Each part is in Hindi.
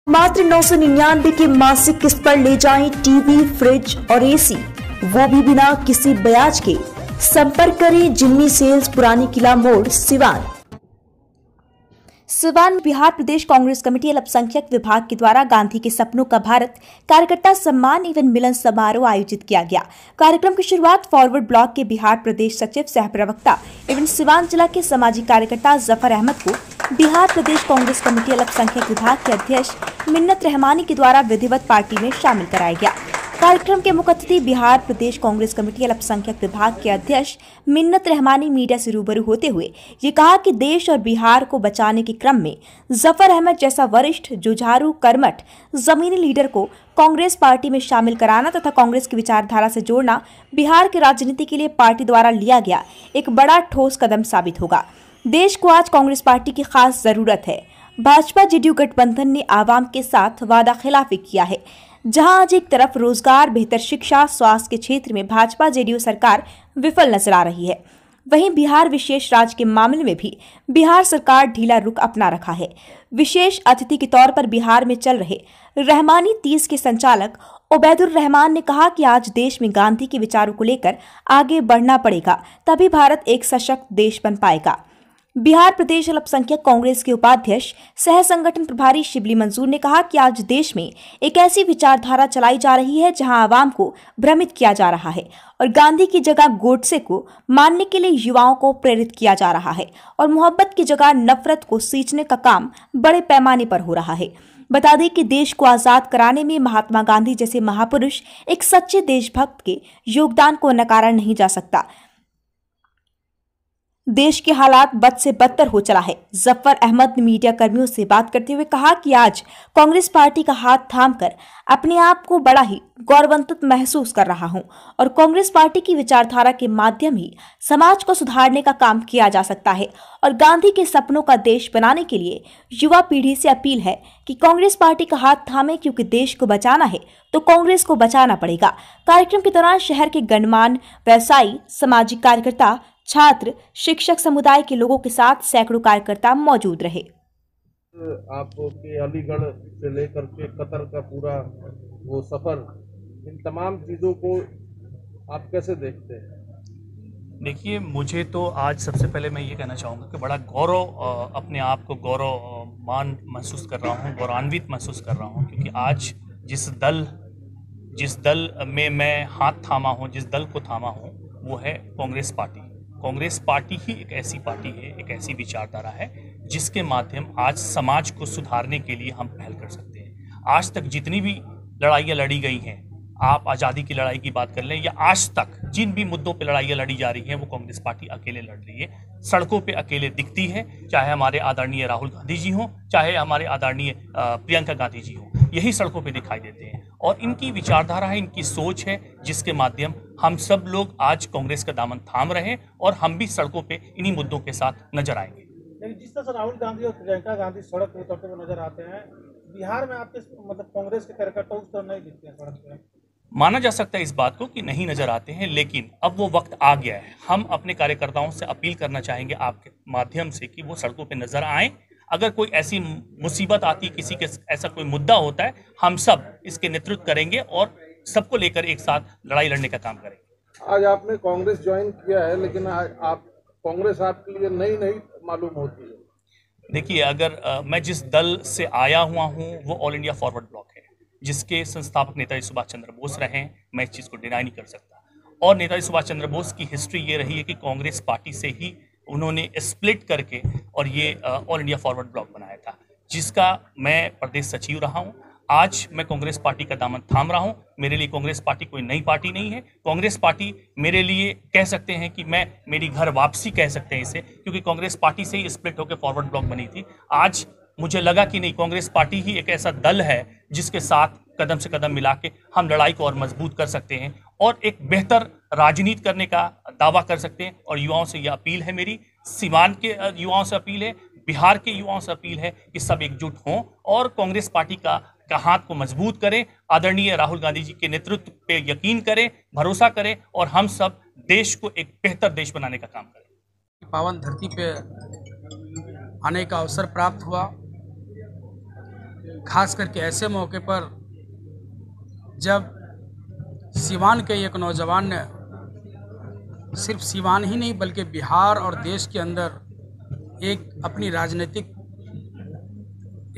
मात्र 999 की मासिक किस्त पर ले जाएं टीवी, फ्रिज और एसी, वो भी बिना किसी ब्याज के। संपर्क करें जिन्नी सेल्स, पुरानी किला मोड़, सिवान। सिवान बिहार प्रदेश कांग्रेस कमेटी अल्पसंख्यक विभाग के द्वारा गांधी के सपनों का भारत कार्यकर्ता सम्मान एवं मिलन समारोह आयोजित किया गया। कार्यक्रम की शुरुआत फॉरवर्ड ब्लॉक के बिहार प्रदेश सचिव, सह प्रवक्ता एवं सिवान जिला के सामाजिक कार्यकर्ता जफर अहमद को बिहार प्रदेश कांग्रेस कमेटी अल्पसंख्यक विभाग के अध्यक्ष मिन्नत रहमानी के द्वारा विधिवत पार्टी में शामिल कराया गया। कार्यक्रम के मुख्य अतिथि बिहार प्रदेश कांग्रेस कमेटी अल्पसंख्यक विभाग के अध्यक्ष मिन्नत रहमानी मीडिया से रूबरू होते हुए ये कहा कि देश और बिहार को बचाने के क्रम में जफर अहमद जैसा वरिष्ठ, जुझारू, कर्मठ, जमीनी लीडर को कांग्रेस पार्टी में शामिल कराना तथा कांग्रेस की विचारधारा से जोड़ना बिहार की राजनीति के लिए पार्टी द्वारा लिया गया एक बड़ा ठोस कदम साबित होगा। देश को आज कांग्रेस पार्टी की खास जरूरत है। भाजपा जेडीयू गठबंधन ने आवाम के साथ वादा खिलाफी किया है। जहां आज एक तरफ रोजगार, बेहतर शिक्षा, स्वास्थ्य के क्षेत्र में भाजपा जेडीयू सरकार विफल नजर आ रही है, वहीं बिहार विशेष राज्य के मामले में भी बिहार सरकार ढीला रुख अपना रखा है। विशेष अतिथि के तौर पर बिहार में चल रहे रहमानी 30 के संचालक उबैदुर रहमान ने कहा कि आज देश में गांधी के विचारों को लेकर आगे बढ़ना पड़ेगा, तभी भारत एक सशक्त देश बन पाएगा। बिहार प्रदेश अल्पसंख्यक कांग्रेस के उपाध्यक्ष, सह संगठन प्रभारी शिबली मंजूर ने कहा कि आज देश में एक ऐसी विचारधारा चलाई जा रही है जहां आवाम को भ्रमित किया जा रहा है और गांधी की जगह गोडसे को मानने के लिए युवाओं को प्रेरित किया जा रहा है और मोहब्बत की जगह नफरत को सींचने का काम बड़े पैमाने पर हो रहा है। बता दें कि देश को आजाद कराने में महात्मा गांधी जैसे महापुरुष, एक सच्चे देशभक्त के योगदान को नकारा नहीं जा सकता। देश के हालात बद से बदतर हो चला है। जफर अहमद ने मीडिया कर्मियों से बात करते हुए कहा कि आज कांग्रेस पार्टी का हाथ थामकर अपने आप को बड़ा ही गौरवान्वित महसूस कर रहा हूं और कांग्रेस पार्टी की विचारधारा के माध्यम ही समाज को सुधारने का काम किया जा सकता है और गांधी के सपनों का देश बनाने के लिए युवा पीढ़ी से अपील है कि कांग्रेस पार्टी का हाथ थामे, क्योंकि देश को बचाना है तो कांग्रेस को बचाना पड़ेगा। कार्यक्रम के दौरान शहर के गणमान्य व्यवसायी, सामाजिक कार्यकर्ता, छात्र, शिक्षक समुदाय के लोगों के साथ सैकड़ों कार्यकर्ता मौजूद रहे। आपके अलीगढ़ से लेकर के कतर का पूरा वो सफर, इन तमाम चीजों को आप कैसे देखते हैं? देखिए, मुझे तो आज सबसे पहले मैं ये कहना चाहूँगा कि बड़ा गौरव, अपने आप को गौरवमान महसूस कर रहा हूँ, गौरवान्वित महसूस कर रहा हूँ, क्योंकि आज जिस दल में मैं हाथ थामा हूँ, जिस दल को थामा हूँ, वो है कांग्रेस पार्टी। कांग्रेस पार्टी ही एक ऐसी पार्टी है, एक ऐसी विचारधारा है जिसके माध्यम आज समाज को सुधारने के लिए हम पहल कर सकते हैं। आज तक जितनी भी लड़ाइयाँ लड़ी गई हैं, आप आज़ादी की लड़ाई की बात कर लें या आज तक जिन भी मुद्दों पे लड़ाइयाँ लड़ी जा रही हैं, वो कांग्रेस पार्टी अकेले लड़ रही है, सड़कों पे अकेले दिखती है। चाहे हमारे आदरणीय राहुल गांधी जी हों, चाहे हमारे आदरणीय प्रियंका गांधी जी हों, यही सड़कों पे दिखाई देते हैं। और इनकी विचारधारा है, इनकी सोच है, जिसके माध्यम हम सब लोग आज कांग्रेस का दामन थाम रहे हैं और हम भी सड़कों पे इन्हीं मुद्दों के साथ नजर आएंगे। लेकिन जिस तरह से राहुल गांधी और प्रियंका गांधी सड़क पर उतरते हुए नजर आते हैं, बिहार में आपके मतलब कांग्रेस के कार्यकर्ता उस तरह नहीं दिखते हैं सड़क पे। माना जा सकता है इस बात को कि नहीं नजर आते हैं, लेकिन अब वो वक्त आ गया है। हम अपने कार्यकर्ताओं से अपील करना चाहेंगे आपके माध्यम से कि वो सड़कों पे नजर आएं। अगर कोई ऐसी मुसीबत आती, किसी के ऐसा कोई मुद्दा होता है, हम सब इसके नेतृत्व करेंगे और सबको लेकर एक साथ लड़ाई लड़ने का काम करेंगे। आज आपने कांग्रेस ज्वाइन किया है, लेकिन आप कांग्रेस आपके लिए नई मालूम होती है। देखिए, अगर मैं जिस दल से आया हुआ हूँ वो ऑल इंडिया फॉरवर्ड ब्लॉक है, जिसके संस्थापक नेताजी सुभाष चंद्र बोस रहे हैं। मैं इस चीज़ को डिनाई नहीं कर सकता। और नेताजी सुभाष चंद्र बोस की हिस्ट्री ये रही है कि कांग्रेस पार्टी से ही उन्होंने स्प्लिट करके और ये ऑल इंडिया फॉरवर्ड ब्लॉक बनाया था, जिसका मैं प्रदेश सचिव रहा हूँ। आज मैं कांग्रेस पार्टी का दामन थाम रहा हूँ। मेरे लिए कांग्रेस पार्टी कोई नई पार्टी नहीं है। कांग्रेस पार्टी मेरे लिए कह सकते हैं कि मेरी घर वापसी कह सकते हैं इसे, क्योंकि कांग्रेस पार्टी से ही स्प्लिट होकर फॉरवर्ड ब्लॉक बनी थी। आज मुझे लगा कि नहीं, कांग्रेस पार्टी ही एक ऐसा दल है जिसके साथ कदम से कदम मिला के हम लड़ाई को और मजबूत कर सकते हैं और एक बेहतर राजनीति करने का दावा कर सकते हैं। और युवाओं से यह अपील है, मेरी सिवान के युवाओं से अपील है, बिहार के युवाओं से अपील है कि सब एकजुट हों और कांग्रेस पार्टी का हाथ को मजबूत करें, आदरणीय राहुल गांधी जी के नेतृत्व पे यकीन करें, भरोसा करें और हम सब देश को एक बेहतर देश बनाने का काम करें। पावन धरती पे आने का अवसर प्राप्त हुआ। खास करके ऐसे मौके पर जब सीवान के एक नौजवान ने सिर्फ सीवान ही नहीं बल्कि बिहार और देश के अंदर एक अपनी राजनीतिक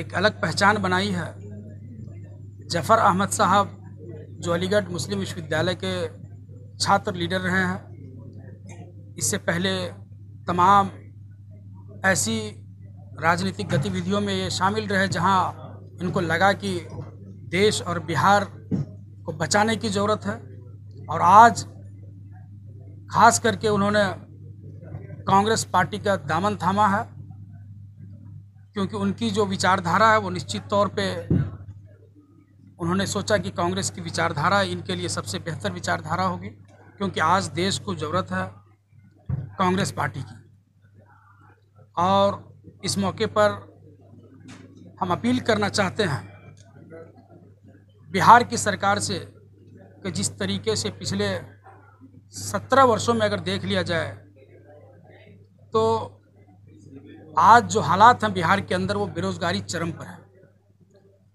एक अलग पहचान बनाई है। जफ़र अहमद साहब जो अलीगढ़ मुस्लिम विश्वविद्यालय के छात्र लीडर रहे हैं, इससे पहले तमाम ऐसी राजनीतिक गतिविधियों में ये शामिल रहे जहां इनको लगा कि देश और बिहार को बचाने की ज़रूरत है। और आज खास करके उन्होंने कांग्रेस पार्टी का दामन थामा है, क्योंकि उनकी जो विचारधारा है वो निश्चित तौर पे उन्होंने सोचा कि कांग्रेस की विचारधारा इनके लिए सबसे बेहतर विचारधारा होगी, क्योंकि आज देश को ज़रूरत है कांग्रेस पार्टी की। और इस मौके पर हम अपील करना चाहते हैं बिहार की सरकार से कि जिस तरीके से पिछले 17 वर्षों में अगर देख लिया जाए तो आज जो हालात हैं बिहार के अंदर वो बेरोज़गारी चरम पर है।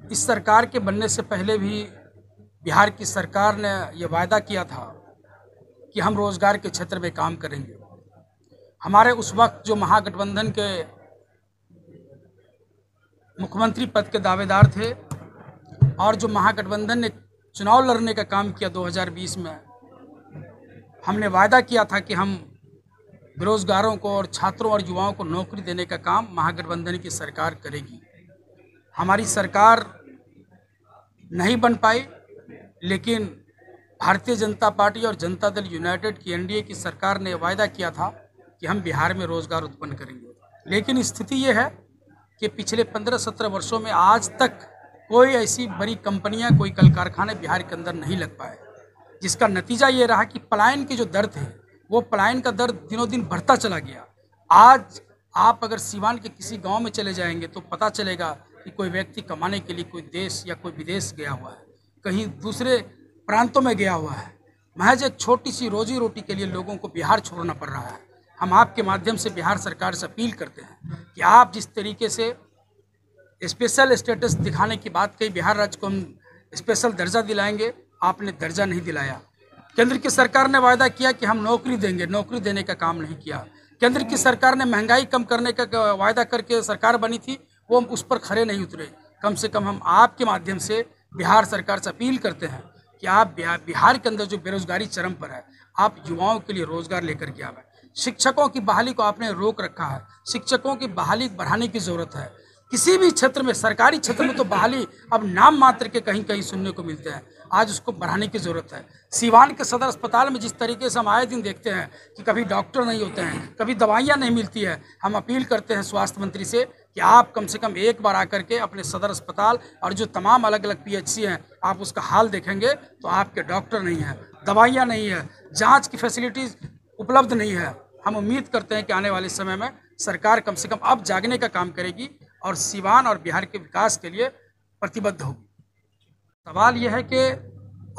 इस सरकार के बनने से पहले भी बिहार की सरकार ने ये वायदा किया था कि हम रोज़गार के क्षेत्र में काम करेंगे। हमारे उस वक्त जो महागठबंधन के मुख्यमंत्री पद के दावेदार थे और जो महागठबंधन ने चुनाव लड़ने का काम किया 2020 में, हमने वायदा किया था कि हम बेरोजगारों को और छात्रों और युवाओं को नौकरी देने का काम महागठबंधन की सरकार करेगी। हमारी सरकार नहीं बन पाई, लेकिन भारतीय जनता पार्टी और जनता दल यूनाइटेड की एनडीए की सरकार ने वायदा किया था कि हम बिहार में रोज़गार उत्पन्न करेंगे। लेकिन स्थिति ये है कि पिछले 15-17 वर्षों में आज तक कोई ऐसी बड़ी कंपनियां, कोई कल कारखाने बिहार के अंदर नहीं लग पाए, जिसका नतीजा ये रहा कि पलायन की जो दर थे वो पलायन का दर दिनों दिन बढ़ता चला गया। आज आप अगर सीवान के किसी गांव में चले जाएंगे तो पता चलेगा कि कोई व्यक्ति कमाने के लिए कोई देश या कोई विदेश गया हुआ है, कहीं दूसरे प्रांतों में गया हुआ है। महज एक छोटी सी रोजी रोटी के लिए लोगों को बिहार छोड़ना पड़ रहा है। हम आपके माध्यम से बिहार सरकार से अपील करते हैं कि आप जिस तरीके से स्पेशल स्टेटस दिखाने की बात कही, बिहार राज्य को हम स्पेशल दर्जा दिलाएंगे, आपने दर्जा नहीं दिलाया। केंद्र की सरकार ने वायदा किया कि हम नौकरी देंगे, नौकरी देने का काम नहीं किया। केंद्र की सरकार ने महंगाई कम करने का वायदा करके सरकार बनी थी, वो हम उस पर खरे नहीं उतरे। कम से कम हम आपके माध्यम से बिहार सरकार से अपील करते हैं कि आप बिहार के अंदर जो बेरोजगारी चरम पर है, आप युवाओं के लिए रोजगार लेकर के आए। शिक्षकों की बहाली को आपने रोक रखा है, शिक्षकों की बहाली बढ़ाने की ज़रूरत है। किसी भी क्षेत्र में, सरकारी क्षेत्र में तो बहाली अब नाम मात्र के कहीं कहीं सुनने को मिलते हैं, आज उसको बढ़ाने की ज़रूरत है। सीवान के सदर अस्पताल में जिस तरीके से हम आए दिन देखते हैं कि कभी डॉक्टर नहीं होते हैं, कभी दवाइयाँ नहीं मिलती है, हम अपील करते हैं स्वास्थ्य मंत्री से कि आप कम से कम एक बार आकर के अपने सदर अस्पताल और जो तमाम अलग अलग PHC हैं, आप उसका हाल देखेंगे तो आपके डॉक्टर नहीं है, दवाइयाँ नहीं है, जाँच की फैसिलिटीज़ उपलब्ध नहीं है। हम उम्मीद करते हैं कि आने वाले समय में सरकार कम से कम अब जागने का काम करेगी और सीवान और बिहार के विकास के लिए प्रतिबद्ध होगी। सवाल यह है कि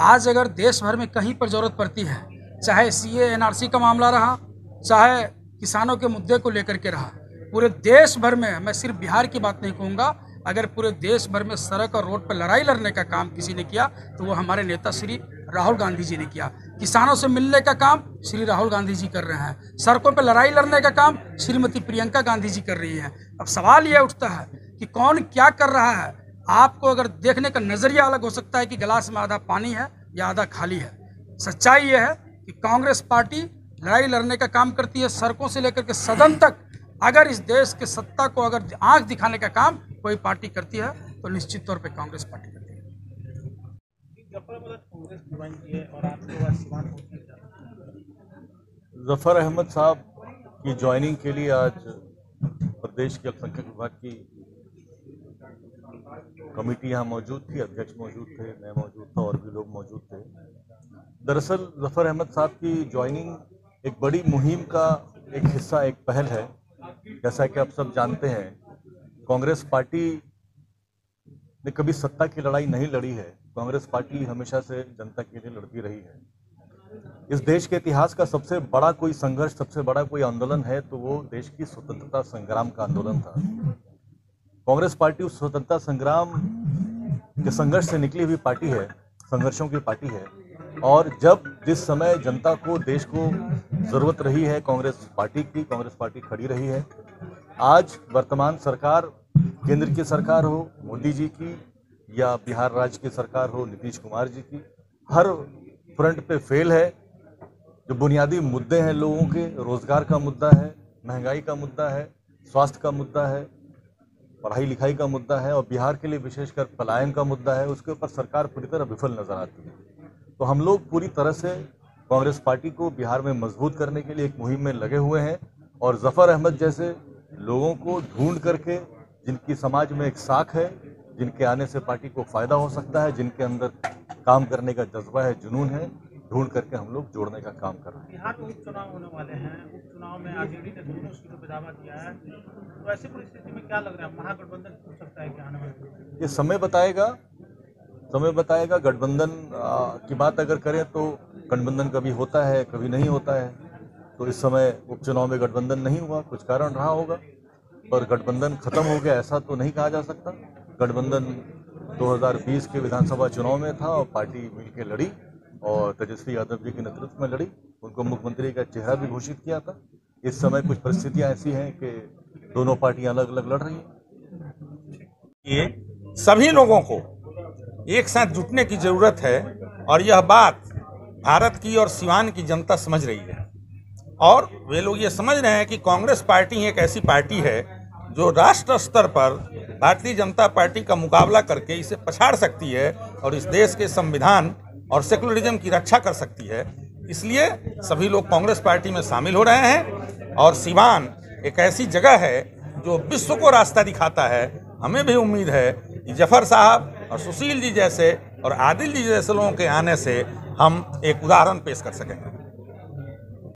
आज अगर देश भर में कहीं पर ज़रूरत पड़ती है, चाहे CA NRC का मामला रहा, चाहे किसानों के मुद्दे को लेकर के रहा, पूरे देश भर में, मैं सिर्फ बिहार की बात नहीं कहूँगा, अगर पूरे देश भर में सड़क और रोड पर लड़ाई लड़ने का काम किसी ने किया तो वो हमारे नेता श्री राहुल गांधी जी ने किया। किसानों से मिलने का काम श्री राहुल गांधी जी कर रहे हैं, सड़कों पर लड़ाई लड़ने का काम श्रीमती प्रियंका गांधी जी कर रही हैं। अब सवाल यह उठता है कि कौन क्या कर रहा है। आपको अगर देखने का नज़रिया अलग हो सकता है कि गिलास में आधा पानी है या आधा खाली है। सच्चाई यह है कि कांग्रेस पार्टी लड़ाई लड़ने का काम करती है, सड़कों से लेकर के सदन तक। अगर इस देश के सत्ता को अगर आंख दिखाने का काम कोई पार्टी करती है तो निश्चित तौर पे कांग्रेस पार्टी करती है। जफ़र अहमद साहब की ज्वाइनिंग के लिए आज प्रदेश के अल्पसंख्यक विभाग की कमेटी यहाँ मौजूद थी, अध्यक्ष मौजूद थे, मैं मौजूद था और भी लोग मौजूद थे। दरअसल जफ़र अहमद साहब की ज्वाइनिंग एक बड़ी मुहिम का एक हिस्सा, एक पहल है। जैसा कि आप सब जानते हैं, कांग्रेस पार्टी ने कभी सत्ता की लड़ाई नहीं लड़ी है। कांग्रेस पार्टी हमेशा से जनता के लिए लड़ती रही है। इस देश के इतिहास का सबसे बड़ा कोई संघर्ष, सबसे बड़ा कोई आंदोलन है तो वो देश की स्वतंत्रता संग्राम का आंदोलन था। कांग्रेस पार्टी उस स्वतंत्रता संग्राम के संघर्ष से निकली हुई पार्टी है, संघर्षों की पार्टी है। और जब जिस समय जनता को, देश को जरूरत रही है कांग्रेस पार्टी की, कांग्रेस पार्टी खड़ी रही है। आज वर्तमान सरकार, केंद्र की सरकार हो मोदी जी की या बिहार राज्य की सरकार हो नीतीश कुमार जी की, हर फ्रंट पे फेल है। जो बुनियादी मुद्दे हैं लोगों के, रोजगार का मुद्दा है, महंगाई का मुद्दा है, स्वास्थ्य का मुद्दा है, पढ़ाई लिखाई का मुद्दा है और बिहार के लिए विशेषकर पलायन का मुद्दा है, उसके ऊपर सरकार पूरी तरह विफल नजर आती है। तो हम लोग पूरी तरह से कांग्रेस पार्टी को बिहार में मजबूत करने के लिए एक मुहिम में लगे हुए हैं और जफर अहमद जैसे लोगों को ढूंढ करके, जिनकी समाज में एक साख है, जिनके आने से पार्टी को फायदा हो सकता है, जिनके अंदर काम करने का जज्बा है, जुनून है, ढूंढ करके हम लोग जोड़ने का काम कर रहे हैं। बिहार में उपचुनाव होने वाले हैं, उपचुनाव में आरजेडी ने दोनों सीटों पर दावा किया है, तो ऐसी परिस्थिति में क्या लग रहा है, महागठबंधन हो सकता है क्या आने वाले? ये समय बताएगा। गठबंधन की बात अगर करें तो गठबंधन कभी होता है, कभी नहीं होता है। तो इस समय उपचुनाव में गठबंधन नहीं हुआ, कुछ कारण रहा होगा, पर गठबंधन खत्म हो गया ऐसा तो नहीं कहा जा सकता। गठबंधन 2020 के विधानसभा चुनाव में था और पार्टी मिलकर लड़ी और तेजस्वी यादव जी के नेतृत्व में लड़ी, उनको मुख्यमंत्री का चेहरा भी घोषित किया था। इस समय कुछ परिस्थितियां ऐसी हैं कि दोनों पार्टियां अलग अलग लड़ रही हैं। ये सभी लोगों को एक साथ जुटने की जरूरत है और यह बात भारत की और सिवान की जनता समझ रही है और वे लोग ये समझ रहे हैं कि कांग्रेस पार्टी एक ऐसी पार्टी है जो राष्ट्र स्तर पर भारतीय जनता पार्टी का मुकाबला करके इसे पछाड़ सकती है और इस देश के संविधान और सेकुलरिज्म की रक्षा कर सकती है। इसलिए सभी लोग कांग्रेस पार्टी में शामिल हो रहे हैं और सिवान एक ऐसी जगह है जो विश्व को रास्ता दिखाता है। हमें भी उम्मीद है कि जफर साहब और सुशील जी जैसे और आदिल जी जैसे लोगों के आने से हम एक उदाहरण पेश कर सकेंगे।